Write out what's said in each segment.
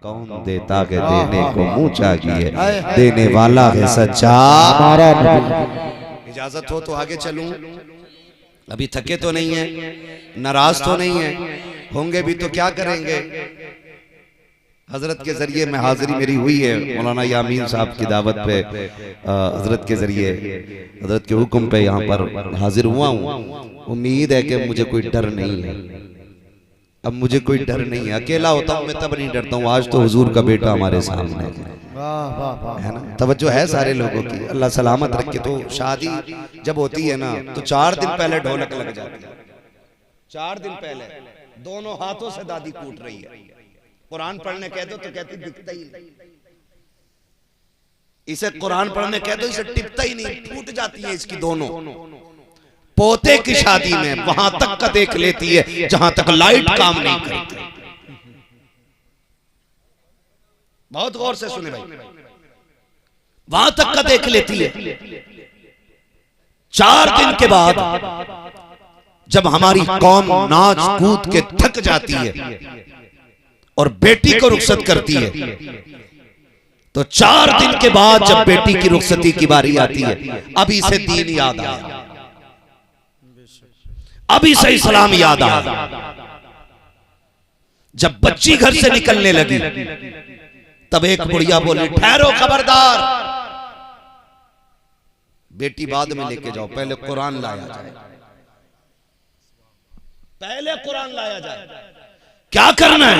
कौन देता है देने को मुंह चाहिए, देने वाला है सच्चा। इजाजत हो तो आगे चलूं? अभी थके तो नहीं है, नाराज तो नहीं है, होंगे भी तो क्या करेंगे। हजरत के जरिए मैं हाजिरी मेरी हुई है मौलाना यामीन साहब की दावत पे, हजरत के जरिए हजरत के हुक्म पे यहाँ पर हाजिर हुआ हूँ। उम्मीद है कि मुझे कोई डर नहीं है, अब मुझे कोई डर नहीं है। अकेला होता हूँ मैं तब नहीं डरता हूँ, आज तो हुजूर का बेटा हमारे सामने है ना। तवज्जो है सारे लोगों की, अल्लाह सलामत रखे। तो शादी जब होती है ना तो 4 दिन पहले ढोलक लग जाती है। 4 दिन पहले दोनों हाथों से दादी कूट रही है। कुरान पढ़ने कह दो तो कहती दिखता ही नहीं, इसे कुरान पढ़ने कह दो इसे टिपता ही नहीं, टूट जाती है इसकी दोनों। पोते की शादी में वहां तक का देख लेती है जहां तक लाइट काम नहीं करती। बहुत गौर से सुने भाई, वहां तक का देख लेती है। 4 दिन के बाद जब हमारी कौम नाच कूद के थक जाती है और बेटी को रुखसत करती है, तो 4 दिन के बाद जब बेटी की रुखसती की बारी आती है, अभी से दीन याद आया, अभी से इस्लाम याद आया। जब बच्ची घर से निकलने लगी तब एक बुढ़िया बोली, ठहरो खबरदार, बेटी बाद में लेके जाओ, पहले कुरान लाया जाए, पहले कुरान लाया जाए। क्या करना है?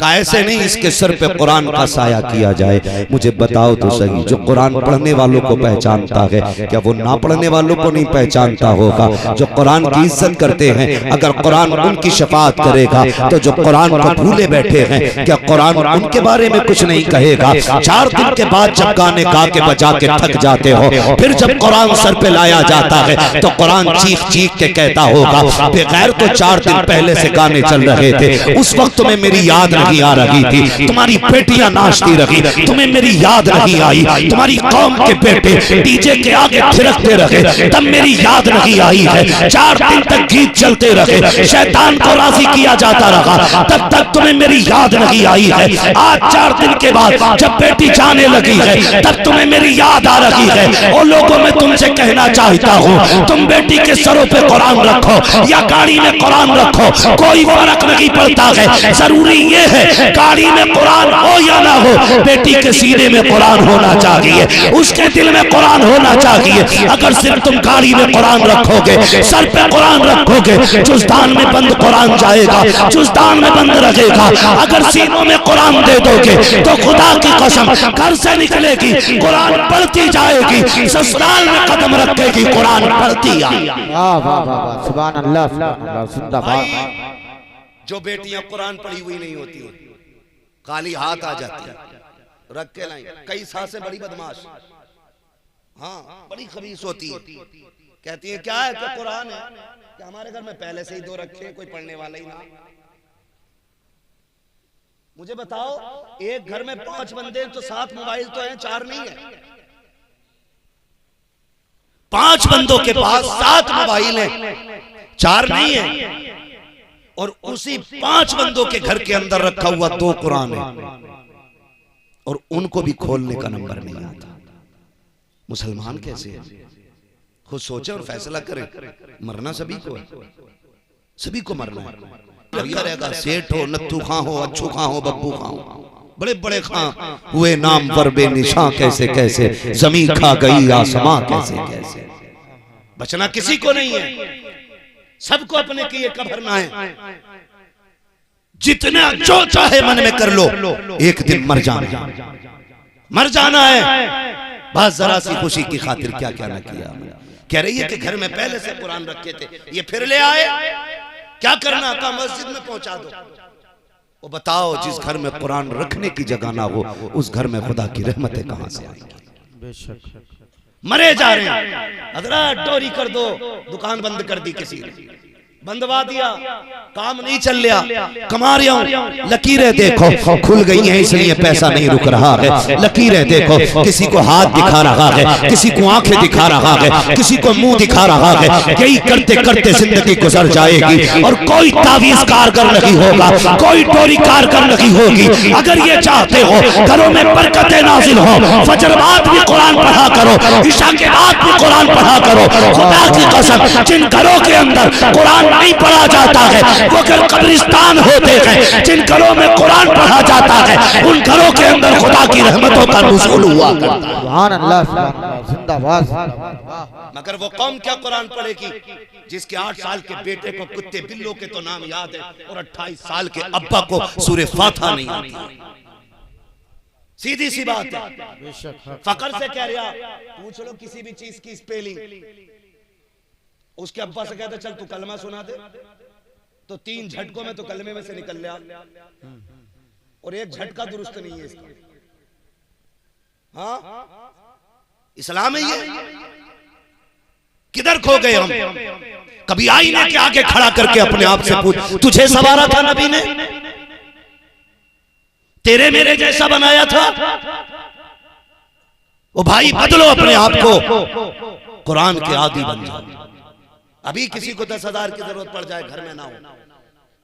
कहा ऐसे नहीं, इसके सर पे कुरान का साया किया जाए। मुझे बताओ तो सही, जो कुरान पढ़ने वालों को पहचानता है क्या वो ना पढ़ने वालों को नहीं पहचानता होगा? जो कुरान की इज्जत करते हैं, अगर कुरान उनकी शफाअत करेगा तो जो कुरान को भूले बैठे हैं क्या कुरान उनके बारे में कुछ नहीं कहेगा? 4 दिन के बाद जब गाने गा के बजा के थक जाते हो, फिर जब कुरान सर पे लाया जाता है तो कुरान चीख चीख के कहता होगा, बेगैर तो 4 दिन पहले से गाने चल रहे थे, उस वक्त तुम्हें मेरी याद नहीं आ रही थी, तुम्हारी बेटियां नाचती रही, तुम्हें मेरी याद नहीं आई, तुम्हारी कौम के बेटे डीजे के आगे थिरकते रहे, तब मेरी याद नहीं आई है। 4 दिन तक गीत चलते रहे, शैतान को राजी किया जाता रहा, तब तक तुम्हें मेरी याद नहीं आई है। आज 4 दिन के बाद जब बेटी जाने लगी है, तब तुम्हें मेरी याद आ रही है। और लोगों में तुमसे कहना चाहता हूँ, तुम बेटी के सरों पे कुरान रखो या गाड़ी में कुरान रखो, कोई फर्क नहीं पड़ता है। जरूरी ये है गाड़ी में कुरान हो या ना हो, बेटी के सीने में कुरान होना चाहिए, उसके दिल में कुरान होना चाहिए। अगर सिर्फ तुम गाड़ी में कुरान रखोगे, सर पे कुरान रखोगे, जुज़दान में बंद कुरान जाएगा, जुज़दान में बंद रहेगा। अगर सीनों में कुरान दे दोगे तो खुदा की कसम घर से निकलेगी, कुरान पढ़ती जाएगी, ससुराल में कदम रखेगी, कुरान पढ़ती आएगी। सुभान अल्लाह। जो बेटियां कुरान पढ़ी हुई नहीं होती, काली हाथ आ जाती है, रख के लाई। कई सासें बड़ी बदमाश, हाँ बड़ी खबीस होती है, कहती है क्या है, क्या कुरान है कि हमारे घर में पहले से ही 2 रखे, कोई पढ़ने वाला ही ना। मुझे बताओ, एक घर में 5 बंदे तो 7 मोबाइल तो हैं, 4 नहीं है। 5 बंदों के पास 7 मोबाइल हैं, 4 नहीं है। और उसी 5 बंदों के घर के अंदर रखा हुआ 2 कुरान है, और उनको भी खोलने का नंबर नहीं आता। मुसलमान कैसे है? खुद सोचे और फैसला करें। मरना सभी को है, सभी को मरना है। करेगा सेठ हो, नत्थू खां हो, अच्छू खां हो, बब्बू खां हो, बड़े बड़े खां हुए नाम पर बेनिशां कैसे कैसे, जमीन खा गई आसमां कैसे कैसे। बचना किसी को नहीं है, सबको अपने किए कभरना है। जितना जो चाहे मन में कर लो, एक दिन मर जाना, मर जाना है। बस जरा सी खुशी की खातिर क्या क्या ना किया। कह रही है कि घर में पहले से कुरान रखे थे, ये फिर ले आए, क्या करना था? मस्जिद में पहुंचा दो। वो बताओ, जिस घर में कुरान रखने की जगह ना हो, उस घर में खुदा की रहमतें कहां से आएंगी? मरे जा रहे हैं, हजरत डोरी कर दो, दुकान बंद कर दी किसी ने, बंदवा दिया, काम नहीं चल रहा, कमा रहा हूं, लकीरें देखो खुल गई हैं इसलिए पैसा नहीं रुक रहा है। लकीरें देखो, किसी को हाथ दिखा रहा है, किसी को आंखें दिखा रहा है, किसी को मुंह दिखा रहा है। यही करते करते जिंदगी गुजर जाएगी और कोई तावीज कारगर नहीं होगा, कोई टोरी कारगर नहीं होगी। अगर ये चाहते हो घरों में बरकतें नाजिल हो, फजर बाद भी कुरान पढ़ा करो, इशा के बाद भी कुरान पढ़ा करो। खुदा की कसम, जिन घरों के अंदर कुरान नहीं पढ़ा जाता है वो घर कब्रिस्तान होते हैं। जिन घरों में कुरान पढ़ा जाता है उन घरों के अंदर खुदा की रहमतों का नुज़ूल हुआ करता है। सुभान अल्लाह, जिंदाबाद। मगर वो कौम क्या कुरान पढ़ेगी जिसके 8 साल के बेटे को कुत्ते बिल्लों के तो नाम याद है और 28 साल के अब्बा को सूरे फातिहा नहीं आती। सीधी सी बात है। फकर से कह रहा, पूछ लो किसी भी चीज की स्पेलिंग, उसके अब्बा से कहते चल तू कलमा सुना दे, तो 3 झटकों में तो कलमे में से निकल लिया और एक झटका दुरुस्त नहीं है इसका। हाँ, इस्लाम है ये? किधर खो गए हम? कभी आईने के आगे खड़ा करके अपने आप से पूछ, तुझे सवारा था नबी ने? तेरे मेरे जैसा बनाया था? ओ भाई, बदलो अपने आप को, कुरान के आदी बन जाओ। अभी किसी को 10,000 की जरूरत पड़ जाए, घर में ना हो,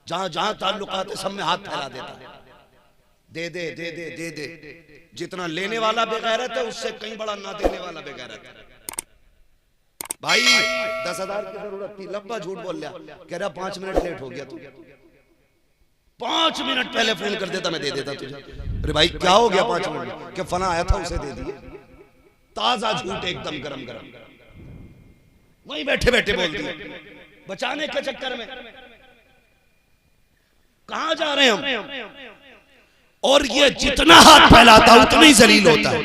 जहां जहां ताल्लुकात है सब में हाथ फैला देता है, दे दे दे दे दे दे। जितना लेने वाला बेगैरत है उससे कहीं बड़ा ना देने वाला बेगैरत है। भाई 10,000 की जरूरत थी, लंबा झूठ बोल लिया, कह रहा 5 मिनट लेट हो गया तू। 5 मिनट पहले फोन कर देता, मैं दे देता तुझे। अरे भाई क्या हो गया 5 मिनट? क्या फना आया था उसे दे दिए। ताजा झूठ एकदम गरम गरम, वहीं बैठे बैठे बोल दिए, बचाने के चक्कर में। कहां जा रहे हैं हम? और ये जितना हाथ फैलाता उतना ही जलील होता है।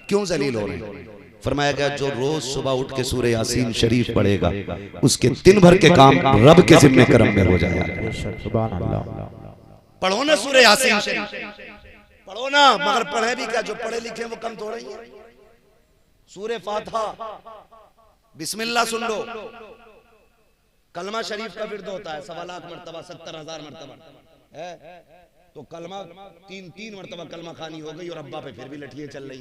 क्यों जलील हो रहे हैं? फरमाया गया जो रोज सुबह उठ के सूरह यासीन शरीफ पढ़ेगा उसके दिन भर के काम रब के जिम्मे करम में हो जाएगा। सुभान अल्लाह। पढ़ो ना सूरह यासीन शरीफ, पढ़ो ना, मगर पढ़े भी क्या? जो पढ़े लिखे वो कम थोड़ा ही है। सूरह फातिहा बिस्मिल्लाह सुन लो। कलमा शरीफ का विर्द होता है 1.25 लाख मरतबा, 70,000 मरतबा है। तो कलमा 3 मरतबा कलमा खानी हो गई और अब्बा पे फिर भी लठियां चल रही।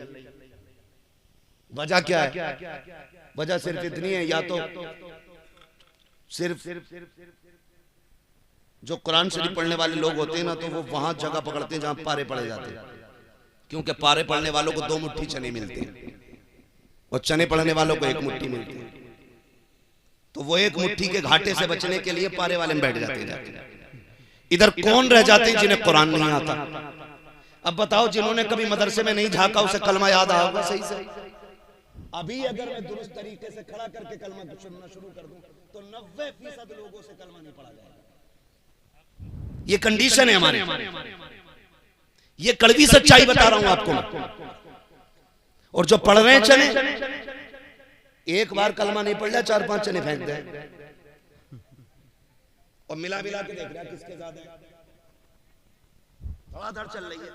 वजह क्या है? वजह सिर्फ इतनी है, या तो सिर्फ जो कुरान शरीफ पढ़ने वाले लोग होते हैं ना, तो वो वहां जगह पकड़ते हैं जहां पारे पड़े जाते हैं, क्योंकि पारे पढ़ने वालों को 2 मुट्ठी चने मिलते हैं और चने पढ़ने वालों को 1 मुट्ठी मिलती है। तो वो 1 मुट्ठी के घाटे से बचने के लिए पारे वाले में बैठ जाते हैं। इधर कौन रह जाते हैं जिन्हें कुरान नहीं आता? अब बताओ, जिन्होंने कभी मदरसे में नहीं झांका उसे कलमा याद आया होगा सही से? अभी अगर मैं दुरुस्त तरीके से खड़ा करके कलमा सुनना शुरू कर दूं तो 90% लोगों से कलमा नहीं पढ़ा जाएगा। ये कंडीशन है हमारी, ये कड़वी सच्चाई बता रहा हूं आपको मैं। और जो पढ़ रहे हैं चने, एक बार कलमा नहीं पढ़ लिया 4-5 चने फेंक दे और मिला मिला के देख रहा किसके ज्यादा है। धड़ाधड़ चल रही है।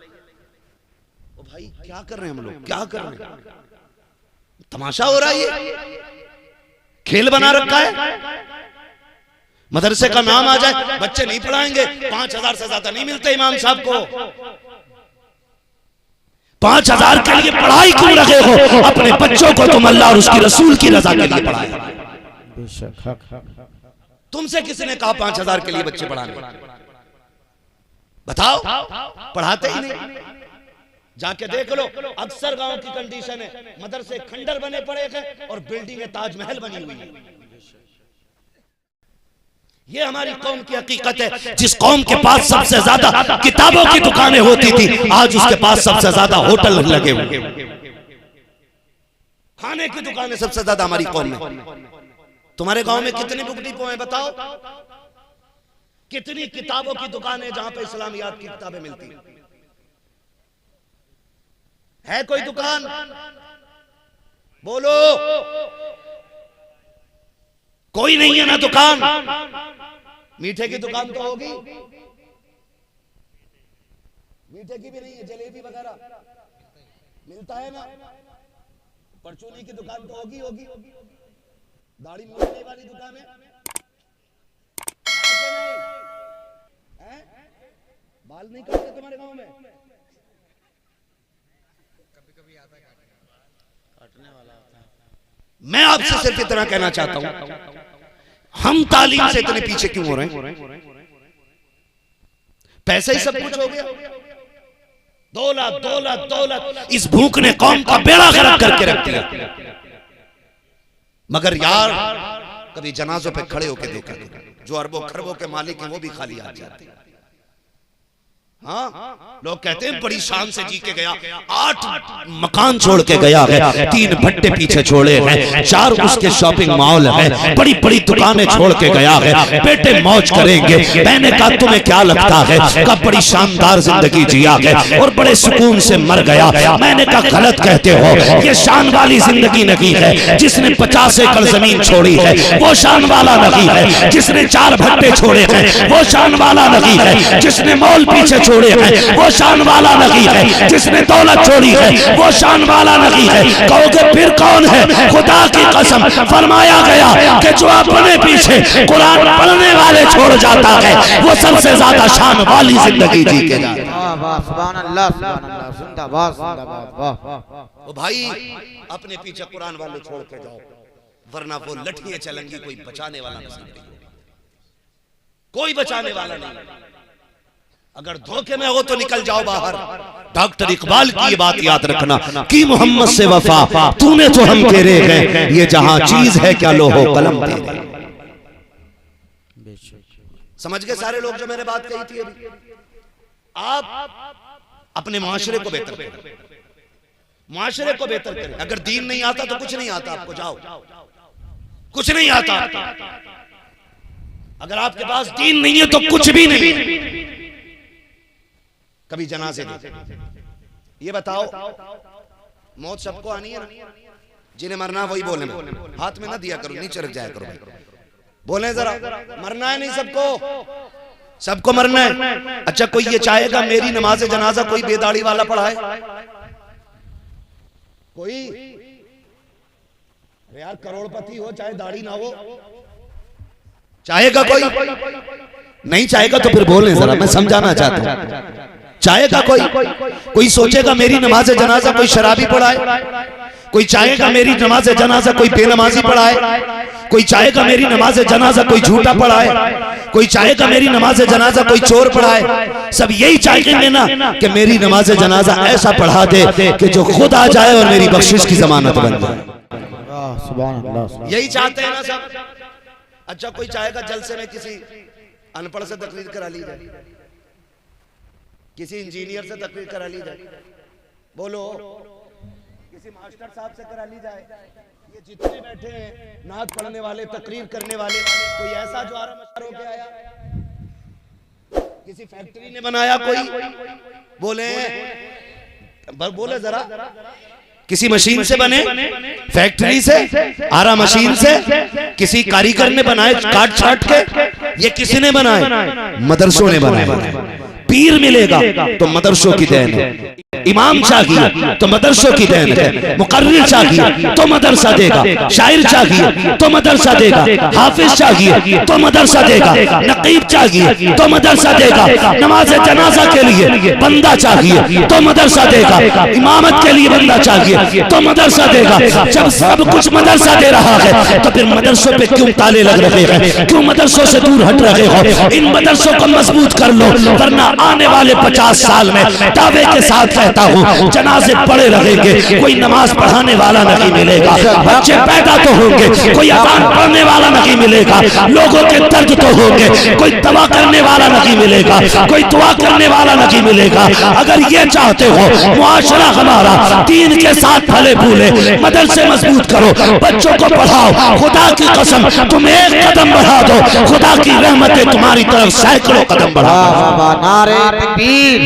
ओ भाई क्या कर रहे हैं हम लोग? क्या कर रहे हैं? तमाशा हो रहा है, ये खेल बना रखा है। मदरसे का नाम आ जाए, बच्चे नहीं पढ़ाएंगे, 5,000 से ज्यादा नहीं मिलते इमाम साहब को। 5,000 के लिए पढ़ाई क्यों रखे हो? अपने बच्चों को तुम अल्लाह और उसकी रसूल की रजा के लिए पढ़ाए। तुमसे किसने कहा 5,000 के लिए बच्चे पढ़ाने? बताओ, पढ़ाते ही नहीं। जाके देख लो, अक्सर गांव की कंडीशन है, मदरसे खंडर बने पड़े हैं और बिल्डिंगें ताजमहल बनी हुई है। ये हमारी कौम की हकीकत है। जिस कौम के पास सबसे ज्यादा किताबों की दुकानें होती थी, आज उसके पास सबसे ज्यादा होटल लगे हुए। खाने की दुकानें सबसे ज्यादा हमारी कौम में। तुम्हारे गांव में कितनी बुक डिपो हैं बताओ? कितनी किताबों की दुकानें जहां पे इस्लामियात की किताबें मिलती हैं? है कोई दुकान? बोलो। कोई नहीं है ना दुकान। मीठे की दुकान तो होगी, मीठे की भी नहीं है, जलेबी वगैरह मिलता है ना। परचूनी की दुकान तो होगी। दाढ़ी मूछने वाली दुकान है, बाल नहीं काटते तुम्हारे गांव में? मैं आपसे सिर्फ इतना कहना चाहता हूं, हम तालीम से इतने पीछे क्यों हो रहे हैं? पैसा ही सब कुछ हो गया, दौलत दौलत दौलत, इस भूख ने कौम का बेड़ा गर्क करके रख दिया। मगर यार कभी जनाजों पे खड़े होकर देखा, जो अरबों खरबों के मालिक हैं वो भी खाली आ जाते हैं। हाँ, लोग कहते हैं बड़ी शान से जी के गया, 8 मकान छोड़ के गया है, 3 भट्टे पीछे छोड़े हैं, 4 उसके शॉपिंग मॉल है, बड़ी बड़ी दुकानें छोड़ के गया है, बेटे मौज करेंगे। मैंने कहा तुम्हें क्या लगता है, कब बड़ी शानदार जिंदगी जिया है और बड़े सुकून से मर गया। मैंने कहा गलत कहते हो, ये शान वाली जिंदगी नहीं है। जिसने 50 एकड़ जमीन छोड़ी है वो शान वाला नहीं है, जिसने 4 भट्टे छोड़े हैं वो शान वाला नहीं है, जिसने मॉल पीछे छोड़े हैं वो शान वाला नहीं है, जिसने दौलत छोड़ी है वो शान वाला नहीं है। कहोगे फिर कौन है? खुदा की कसम फरमाया गया कि जो अपने पीछे कुरान पढ़ने वाले छोड़ जाता है वो सबसे ज्यादा शान वाली जिंदगी जी के जाता है। सुभान अल्लाह, जिंदाबाद जिंदाबाद। वाह ओ भाई, अपने पीछे कुरान वाले छोड़ के जाओ, वरना वो लठियां चलेंगी, कोई बचाने वाला नहीं, कोई बचाने वाला नहीं। अगर धोखे में हो तो निकल जाओ बाहर। डॉक्टर इकबाल की ये बात याद रखना कि मोहम्मद से वफा तूने तो हम तेरे गए, ये जहां चीज है क्या लोहो कलम तेरे। समझ गए सारे लोग जो मैंने बात कही थी अभी? आप अपने माशरे को बेहतर करें, माशरे को बेहतर करें। अगर दीन नहीं आता तो कुछ नहीं आता आपको, जाओ, कुछ नहीं आता। अगर आपके पास दीन नहीं है तो कुछ भी नहीं। कभी जनाजे दे, ये बताओ, मौत सबको आनी है ना? जिन्हें मरना वही बोले, हाथ में ना दिया करो, नीचे रख जाया करो भाई। बोले जरा, मरना है नहीं सबको, सबको मरना है। अच्छा कोई ये चाहेगा मेरी नमाज जनाजा कोई बेदाड़ी वाला पढ़ाए? कोई? यार करोड़पति हो चाहे दाढ़ी ना हो, चाहेगा कोई? नहीं चाहेगा तो फिर बोले जरा, मैं समझाना चाहता हूं। चाहेगा कोई? कोई सोचेगा मेरी नमाज जनाजा कोई शराबी पढ़ाए? कोई चाहेगा मेरी नमाज जनाजा कोई बेनमाजी पढ़ाए? कोई चाहेगा मेरी नमाज जनाजा कोई झूठा पढ़ाए? कोई चाहेगा मेरी नमाज जनाजा कोई चोर पढ़ाए? सब यही चाहेंगे ना कि मेरी नमाज जनाजा ऐसा पढ़ा दे कि जो खुद आ जाए और मेरी बख्शिश की जमानत बन जाए। सुभान अल्लाह, यही चाहते हैं ना सब। अच्छा कोई चाहेगा जलसे में किसी अनपढ़ से तकरीर करा ली जाए, किसी इंजीनियर से तकरीर करा ली जाए, बोलो किसी मास्टर साहब से करा ली जाए। ये जितने बैठे हैं नात पढ़ने वाले, तकरीर करने वाले, कोई ऐसा जो आरा मशहूर होके आया? किसी फैक्ट्री ने बनाया कोई? बोले बोले जरा, किसी मशीन से बने? फैक्ट्री से, आरा मशीन से, किसी कारीगर ने बनाए काट छाट के? ये किसी ने बनाए? मदरसों ने बनाए। पीर मिलेगा तो मदरसों की देन है, इमाम चाहिए तो मदरसों की देन है, मुकर्रिर चाहिए तो मदरसा देगा, शायर चाहिए तो मदरसा देगा, हाफिज चाहिए तो मदरसा देगा, नकीब चाहिए तो मदरसा देगा, नमाज जनाजा के लिए बंदा चाहिए तो मदरसा देगा, इमामत के लिए बंदा चाहिए तो मदरसा देगा। जब सब कुछ मदरसा दे रहा है तो फिर मदरसों पे क्यों ताले लग रहे हैं? क्यों मदरसों से दूर हट रहे हो? इन मदरसों को मजबूत कर लो, वरना आने वाले 50 साल में दावे के साथ कहता हूँ जनाजे पड़े रहेंगे, कोई नमाज पढ़ाने वाला नहीं मिलेगा, बच्चे पैदा तो होंगे, कोई अज़ान पढ़ने वाला नहीं मिलेगा, लोगों के दर्द तो होंगे, कोई दवा करने वाला नहीं मिलेगा, कोई दुआ करने वाला नहीं मिलेगा। अगर ये चाहते हो मुआशरा हमारा दीन के साथ फले फूले, मदरसे मजबूत करो, बच्चों को पढ़ाओ, खुदा की कसम तुम एक कदम बढ़ा दो, खुदा की रहमतें तुम्हारी तरफ सैकड़ों कदम बढ़ा। नारे तकबीर,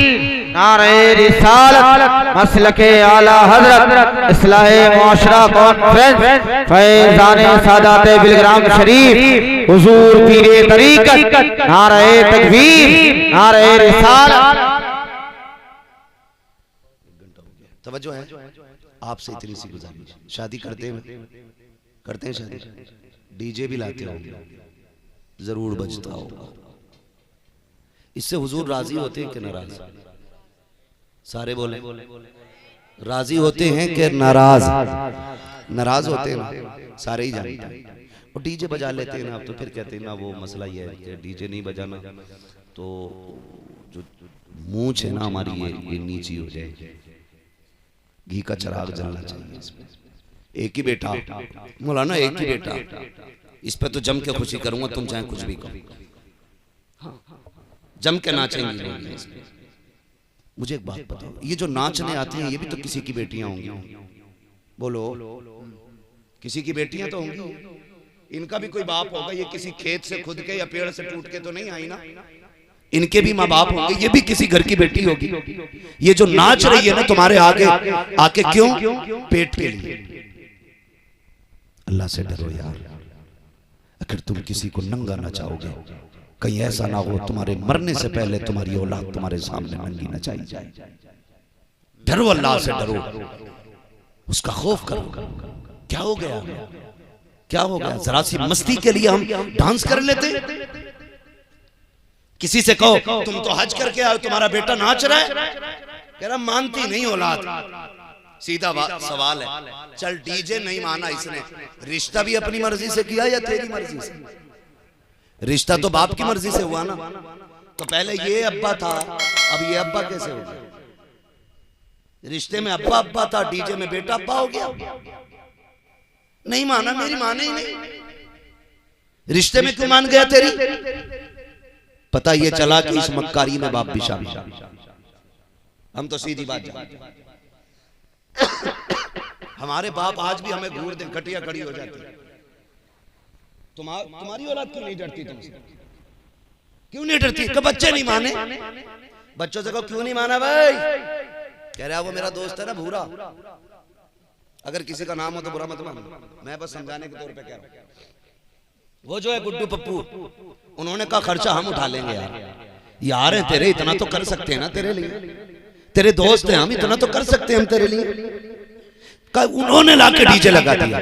नारे रिसालत, मसलके आला हजरत, इस्लाहे मुआशरा कॉन्फ्रेंस, फैज़ाने सादाते बिलग्राम शरीफ, हुजूर पीरे तरीकत, नारे तकबीर, नारे रिसालत। तवज्जो है आपसे इतनी सी गुजारिश, शादी करते हैं शादी, डीजे भी लाते हो, जरूर बजता होगा। इससे हुजूर राजी होते हैं कि नाराज? सारे बोले राजी होते हैं कि नाराज? नाराज होते हैं ना, सारे ही जानते हैं। और डीजे बजा लेते हैं ना, अब तो फिर कहते हैं ना वो मसला ये है कि डीजे नहीं बजाना तो जो मूंछ है ना हमारी ये नीची हो जाए, घी का चिराग जलना चाहिए इसमें। एक ही बेटा मौलाना, एक ही बेटा, इस पे तो जम के खुशी करूंगा, तुम चाहे कुछ भी कहो, जम के नाचेंगे लोग इस पे। मुझे एक बात बताओ, ये जो नाचने आती हैं ये भी तो किसी की बेटियां होंगी? बोलो, किसी की बेटियां तो होंगी, इनका भी कोई बाप होगा। ये किसी खेत से खुद के या पेड़ से टूट के तो नहीं आई ना, इनके भी माँ बाप होंगे, ये भी किसी घर की बेटी होगी। ये जो नाच रही है ना तुम्हारे आगे आके, क्यों? पेट के लिए। अल्लाह से डरो यार, अगर तुम किसी को नंगा नचाओगे कहीं ऐसा ना हो तुम्हारे मरने से पहले तुम्हारी औलाद तुम्हारे सामने नंगी नचाई जाए। डरो, अल्लाह से डरो, उसका खौफ करो। क्या हो गया, क्या हो गया? जरा सी मस्ती के लिए हम डांस कर लेते। किसी से कहो तुम तो हज करके आए, तुम्हारा बेटा नाच रहा है, कह रहा मानती नहीं औलाद। सीधा सवाल है, चल डीजे नहीं माना इसने, रिश्ता भी अपनी मर्जी से किया या तेरी मर्जी से? रिश्ता तो बाप की मर्जी से हुआ ना। तो पहले ये अब्बा था, अब ये अब्बा कैसे हो गया? रिश्ते में अब्बा अब्बा था, डीजे में बेटा अब्बा हो गया। नहीं माना, मेरी माने ही नहीं। रिश्ते में क्यों मान गया तेरी? पता ये चला कि इस मक्कारी में बाप भी शामिल। हम तो सीधी बात जानते, हमारे बाप आज भी हमें घूर दें, कटिया खड़ी हो जाती है। तुम्हारी औलाद क्यों नहीं डरती तुमसे? क्यों नहीं डरती? कि बच्चे नहीं माने। बच्चों से कहो क्यों नहीं माना भाई? कह रहा वो मेरा दोस्त है ना भूरा, अगर किसी का नाम हो तो बुरा मत मानो, मैं बस समझाने के तौर पे कह रहा हूं। वो जो है गुड्डू पप्पू, उन्होंने कहा खर्चा हम उठा लेंगे। यार है तेरे, इतना तो कर सकते हैं ना तेरे लिए, तेरे दोस्त हैं हम, इतना तो कर सकते हैं हम तेरे लिए। उन्होंने लाके डीजे लगा दिया।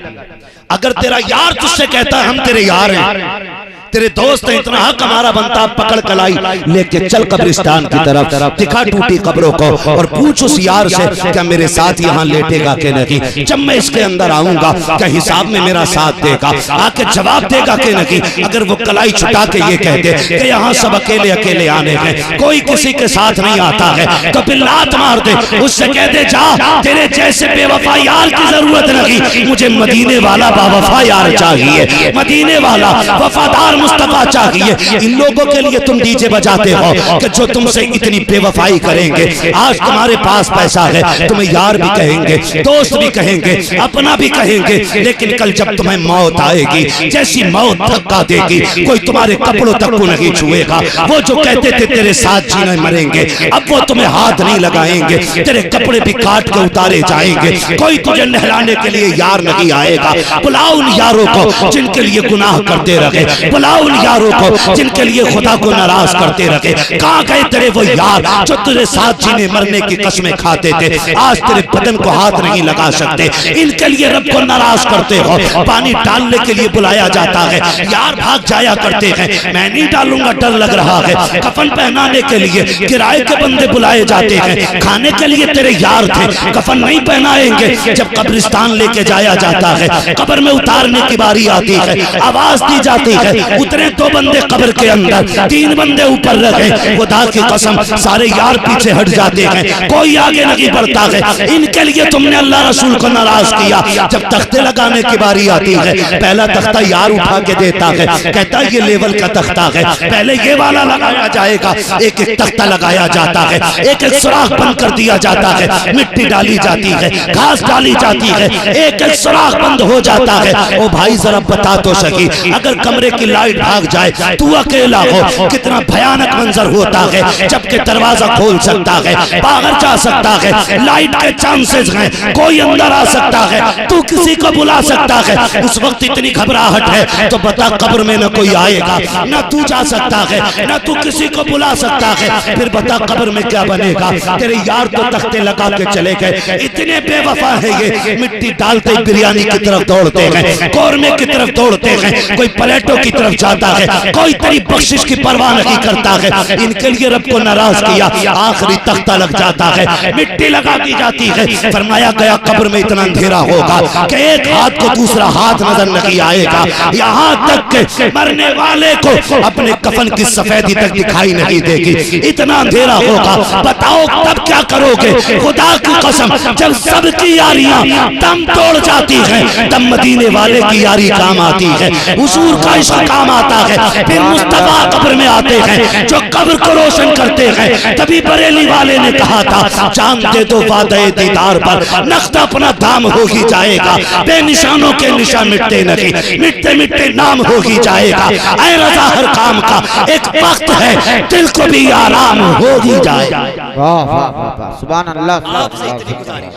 अगर तेरा यार तुझसे कहता है हम तेरे यार हैं, तेरे दोस्त हैं, इतना हक हमारा बनता, पकड़ कलाई लेके चल कब्रिस्तान की तरफ, दिखा टूटी कब्रों को और पूछ उस यार से क्या मेरे साथ यहाँ लेटेगा कि नहीं? जब मैं इसके अंदर आऊंगा क्या हिसाब में मेरा साथ देगा? आके जवाब देगा कि नहीं? अगर वो कलाई छुटा के ये कह दे कि यहाँ सब अकेले अकेले आने हैं, कोई किसी के साथ नहीं आता है, तो फिर लात मार दे, उससे कह दे जा, तेरे जैसे बेवफा यार की जरूरत नहीं, मुझे मदीने वाला बावफा यार चाहिए, मदीने वाला वफादार मुस्तफा चाहिए। इन लोगों के लिए तुम डीजे बजाते हो कि जो तुमसे इतनी बेवफाई करेंगे। आज तुम्हारे पास पैसा है, तुम्हें यार भी कहेंगे, दोस्त भी कहेंगे, अपना भी कहेंगे, लेकिन कल जब तुम्हें मौत आएगी, जैसी मौत धक्का देगी, कोई तुम्हारे कपड़ों तक को नहीं छुएगा। वो जो कहते थे तेरे साथ जीने मरेंगे, अब वो तुम्हें हाथ नहीं लगाएंगे, तेरे कपड़े भी काट के उतारे जाएंगे। कोई तुझे नहलाने के लिए यार नहीं आएगा। बुलाओ उन यारों को जिनके लिए गुनाह करते रहे, बुलाओ उन यारों को जिनके लिए खुदा को नाराज करते रहे। कहाँ गए तेरे वो यार जो तेरे साथ जीने मरने की कसमें खाते थे, आज तेरे बदन को हाथ नहीं लगा सकते। इनके लिए रब को नाराज करते हो। पानी डालने के लिए बुलाया जाता है, यार भाग जाया करते हैं, मैं नहीं डालूंगा डर लग रहा है। कफन पहनाने के लिए किराए के बंदे बुलाए जाते हैं, खाने के लिए तेरे यार थे, कफन नहीं पहनाएंगे। जब कब्रिस्तान लेके जाया जाता है, कब्र में उतारने की बारी आती है, आवाज दी जाती है, उतरे 2 बंदे कब्र के अंदर, 3 बंदे ऊपर रखे, खुदा की कसम सारे यार पीछे हट जाते हैं, कोई आगे नहीं बढ़ता है। इनके लिए तुमने अल्लाह रसूल को नाराज किया। जब तख्ते लगाने की बारी आती है, पहला तख्ता यार उठा के देता है, कहता है ये लेवल का तख्ता है, पहले ये वाला लगाया जाएगा। एक एक तख्ता लगाया जाता है, एक एक सुराख बंद कर दिया जाता है, मिट्टी डाली जाती है, घास डाली जाती है, एक एक सुराख बंद हो जाता है। ओ भाई जरा बता तो सही, अगर कमरे की लाइट भाग जाए, तू अकेला हो, कितना भयानक मंजर होता है। जबकि दरवाजा खोल सकता है, बाहर जा सकता है, लाइट के चांसेस हैं, कोई अंदर आ सकता है, तू किसी को बुला सकता है। उस वक्त इतनी घबराहट है तो बता कब्र में न कोई आएगा, न तू जा सकता है, न तू किसी को बुला सकता है। फिर बता कब्र में क्या बनेगा? तेरे यार तो तख्ते लगा के चले गए। इतने बेवफा है ये, मिट्टी डालते ही बिरयानी की तरफ दौड़ते हैं, कौरमे की तरफ दौड़ते हैं, कोई प्लेटों की तरफ जाता है, कोई तेरी बख्शिश की परवाह नहीं करता है। इनके लिए रब को नाराज किया, आखिरी तख्ता लग जाता है, मिट्टी लगा दी जाती है। फरमाया गया कब्र में इतना अंधेरा होगा कि एक हाथ को दूसरा हाथ नजर नहीं आएगा, यहाँ तक के मरने वाले को अपने कफन की सफेदी तक दिखाई नहीं देगी, इतना अंधेरा होगा। बताओ तब क्या करोगे? खुदा की कसम, जब सबकी यारियां दम तोड़ जाती हैं, तब मदीने वाले की यारी काम आती है, हुजूर का इश्क काम आता है। फिर मुस्तफा कब्र में आते हैं जो कब्र को रोशन करते हैं। तभी बरेली वाले ने कहा था, जान दे दो वादे दीदार पर, नक्शा अपना दाम हो ही जाएगा, बेनिशानों के निशान मिटते नहीं, मिटते मिटते नाम हो ही जाएगा। ऐ रज़ा हर काम का एक वक्त है, दिल को भी आराम हो ही जाएगा। वाह वाह वाह, सुभान अल्लाह। आपसे इतनी गुजारिश,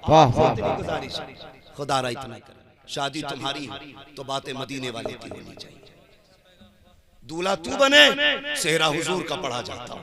वाह वाह, गुजारिश, खुदा रा इतना करे, शादी तुम्हारी तो बातें मदीने वाले की होनी चाहिए। दूल्हा तू बने, सेहरा हुजूर का पढ़ा जाता,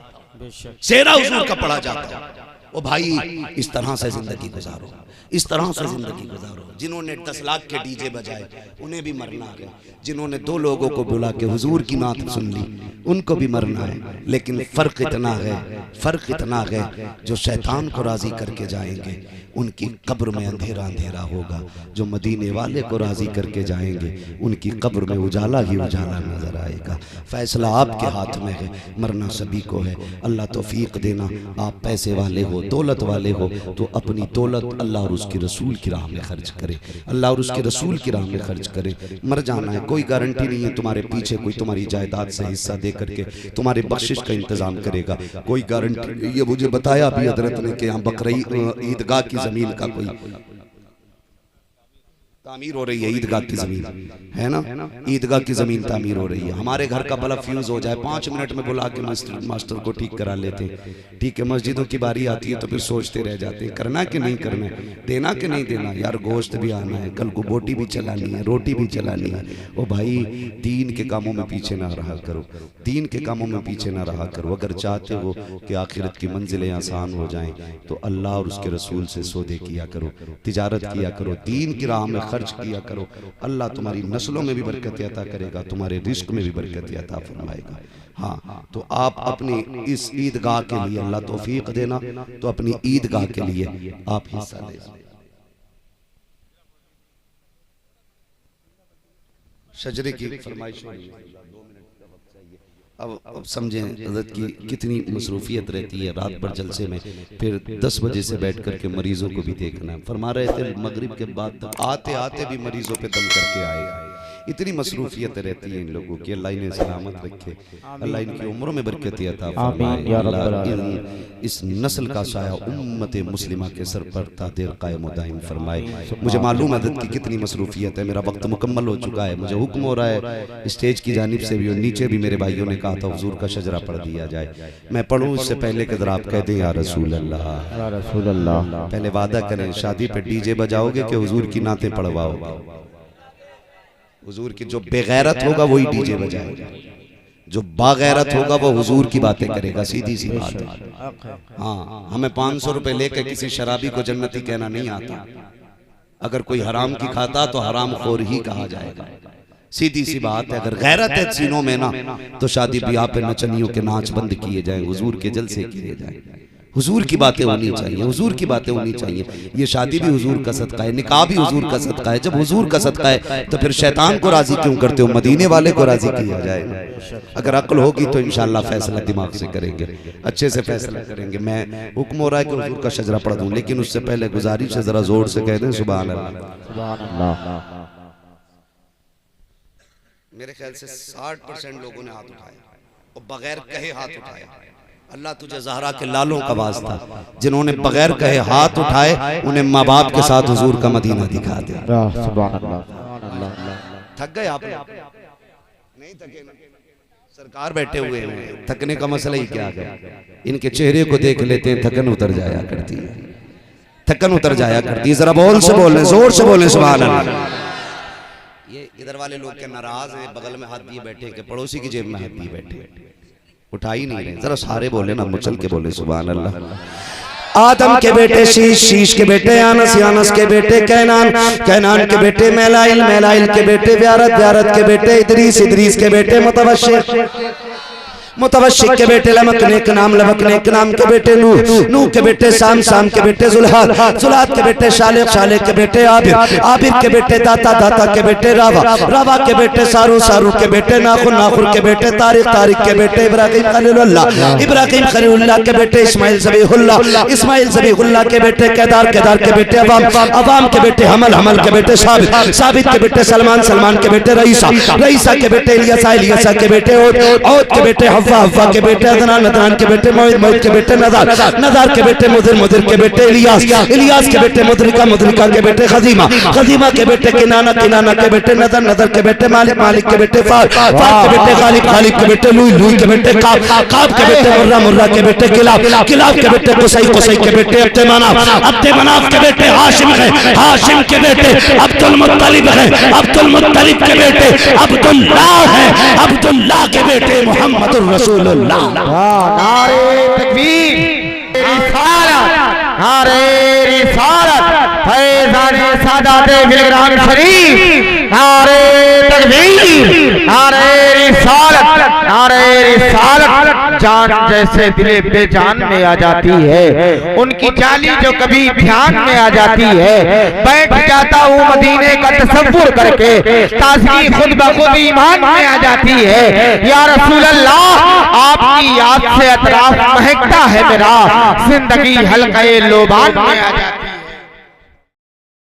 सेहरा हुजूर का पढ़ा जाता। ओ भाई, इस तरह से जिंदगी गुजारो, इस तरह से जिंदगी गुजारो। जिन्होंने 10 लाख के डीजे बजाए उन्हें भी मरना है, जिन्होंने 2 लोगों को बुला के हुजूर की नात सुन ली उनको भी मरना है। लेकिन फर्क इतना है, फर्क इतना है, जो शैतान को राजी करके जाएंगे उनकी कब्र में अंधेरा अंधेरा होगा, जो मदीने वाले को राजी करके जाएंगे उनकी कब्र में उजाला ही उजाला नजर आएगा। फैसला आपके हाथ में है, मरना सभी को है। अल्लाह तौफीक देना। आप पैसे वाले हो, दौलत वाले हो, तो अपनी दौलत अल्लाह और उसकी रसूल की राह में खर्च करे, अल्लाह और उसके रसूल की राह में खर्च करे। मर जाना है, कोई गारंटी नहीं है तुम्हारे पीछे कोई तुम्हारी जायदाद से हिस्सा दे करके तुम्हारे बख्शिश का इंतजाम करेगा, कोई गारंटी। ये मुझे बताया भी हजरत ने कि यहाँ बकरी ईदगाह की जमीन का कोई तामीर हो रही है, ईदगाह की जमीन है ना, ईदगाह की जमीन तामीर हो रही है। हमारे घर का बल्ब फ्यूज हो जाए, 5 मिनट में बुला के मास्टर को ठीक करा लेते हैं। ठीक है, मस्जिदों की बारी आती है तो फिर सोचते रह जाते हैं करना कि नहीं करना, देना कि नहीं देना। यार गोश्त भी आना है, कल को बोटी भी चलानी है, रोटी भी चलानी है। ओ भाई, दीन के कामों में पीछे ना रहा करो, दीन के कामों में पीछे ना रहा करो। अगर चाहते हो कि आखिरत की मंजिलें आसान हो जाएं तो अल्लाह और उसके रसूल से सौदे किया करो, तिजारत किया करो, दीन की राह में खर्च किया करो। अल्लाह तुम्हारी नस्लों में भी बरकत अता करेगा, तुम्हारे रिस्क में भी बरकत अता फरमाएगा। हाँ, तो आप अपनी इस ईदगाह के लिए अल्लाह तौफीक देना, तो अपनी ईदगाह के लिए आप हिस्सा लें। शजरे की फरमाइश। अब समझें हज़रत की कितनी मसरूफियत रहती है। रात भर जलसे में, फिर 10 बजे से बैठ करके मरीजों को भी देखना है। फरमा रहे थे मगरिब के बाद तक आते आते भी मरीजों पे दम करके आए। इतनी मसरूफियत रहती है इन लोगों की। अल्लाह इन्हें सलामत रखे, अल्लाह इनकी उम्रों में बरकत अता फरमाए। अल्लाह इस नस्ल का साया उम्मत मुस्लिमा के सर पर तादिर कायम दायम फरमाए। मुझे मालूम है हज़रत की कितनी मसरूफियत है। मेरा वक्त मुकम्मल हो चुका है, मुझे हुक्म हो रहा है स्टेज की जानिब से भी और नीचे भी मेरे भाइयों ने कहा था हुजूर का शजरा पढ़ दिया जाए। मैं पढ़ूं उससे पहले कि जरा आप कह दें या रसूल अल्लाह, या रसूल अल्लाह। पहले वादा करें, शादी पे डीजे बजाओगे कि हुजूर की नातें पढ़वाओगे? हुजूर की जो बेगैरत होगा वही डीजे बजाएगा, जो बागैरत होगा वो हुजूर की बातें करेगा। सीधी सी बात है। हाँ, हमें 500 रुपए लेकर किसी शराबी को जन्नती कहना नहीं आता। अगर कोई हराम की खाता तो हराम खोर ही कहा जाएगा। सीधी सी बात है। अगर गैरत है सीनों में ना, तो शादी ब्याह पे नचनियों के नाच बंद किए जाएं, हुजूर के जलसे किए जाएं। हुजूर की बातें होनी चाहिए, हुजूर की बातें होनी चाहिए। ये शादी भी हुजूर का सदका है, निकाह भी हुजूर का सदका है। जब हुजूर का सदका है तो फिर शैतान को राजी क्यों करते हो? मदीने वाले को राजी किया जाए। अगर अक्ल होगी तो इंशाल्लाह फैसला दिमाग से करेंगे, अच्छे से फैसला करेंगे। मैं हुक्म हो रहा है कि हुजूर का शजरा पढ़ दूं, लेकिन उससे पहले गुजारिश है जरा जोर से कह दें सुभान अल्लाह। मेरे ख्याल से 60% लोगों ने हाथ उठाया और बगैर कहे हाथ उठाया। अल्लाह तुझे ज़हरा के लालों का वास्ता, जिन्होंने बगैर कहे हाथ उठाए उन्हें माँ बाप के साथ हुजूर का मदीना दिखा दे। थक गए आप? नहीं थके ना? सरकार बैठे हुए हैं, थकने का मसला ही क्या है? इनके चेहरे को देख लेते हैं, थकन उतर जाया करती है, थकन उतर जाया करती है। जरा बोल से बोले, जोर से बोले सुभान अल्लाह। ये इधर वाले लोग के नाराज हैं, बगल में हाथ दिए बैठे के पड़ोसी की जेब में हाथ दिए बैठे, उठा ही नहीं रहे। जरा सारे बोले ना, मुचल के बोले सुभान अल्लाह। आदम के बेटे शीश, शीश के बेटे यानस, यानस के बेटे कैनान, कैनान के बेटे मेलाइल, मेलाइल के बेटे व्यारत, व्यारत के बेटे इदरीस, इदरीस के बेटे मुतवश्शिर, मुतवश्शिक के बेटे लमक, नेक नाम लमक, नेक नाम के बेटे नूह, नूह के बेटे साम, साम के बेटे जुल्हाद, जुल्हाद के बेटे शालिक, शालिक के बेटे आबिर, आबिर के बेटे दाता, दाता के बेटे रावा, रावा के बेटे सारू, सारू के बेटे नाखुर, नाखुर के बेटे तारिक, तारिक के बेटे इब्राहिम खलीलुल्लाह, इब्राहिम खलीलुल्लाह के बेटे इस्माइल ज़बीहुल्लाह, इस्माइल ज़बीहुल्लाह के बेटे केदार, केदार के बेटे अवाम, अवाम के बेटे हमल, हमल के बेटे साबित, साबित के बेटे सलमान, सलमान के बेटे रईसा, रईसा के बेटे इलियासा, इलियासा के बेटे औद, औद के बेटे हव्वा, हव्वा के बेटे अदनान, अदनान के बेटे मोहित, मोहित के बेटे नदार, नदार के बेटे मुदिर, मुदिर के बेटे इलियास, इलियास के बेटे मुद्रिका, मुद्रिका के बेटे खदीमा, खदीमा के बेटे किनाना, किनाना के बेटे नदर, नदर के बेटे मालिक, मालिक के बेटे फार, फार के बेटे गालिब, गालिब के बेटे लुई, लुई के बेटे काब, काब के बेटे मुर्रा, मुर्रा के बेटे किलाब, किलाब के बेटे कुसै, कुसै के बेटे अब्दे मनाफ, अब्दे मनाफ के बेटे हाशिम है, हाशिम के बेटे अब्दुल मुत्तलिब है, अब्दुल मुत्तलिब के बेटे अब्दुल्लाह है, अब्दुल्लाह के बेटे मोहम्मदुर रसूलुल्लाह। नारे तकबीर, रिसालत, नारे रिसालत, फैज़ाने सादाते बिलग्राम शरीफ, नारे तकबीर, नारे रिसालत, नारे रिसालत। जान जैसे दिले बेजान में आ जाती है, उनकी जाली जो कभी ध्यान में आ जाती है, बैठ जाता हूँ मदीने का तसव्वुर करके, ताज़गी खुद ब खुद ईमान में आ जाती है। या रसूल अल्लाह, आपकी याद से अतराफ महकता है मेरा, जिंदगी हल्के लोबान में आ जाती है।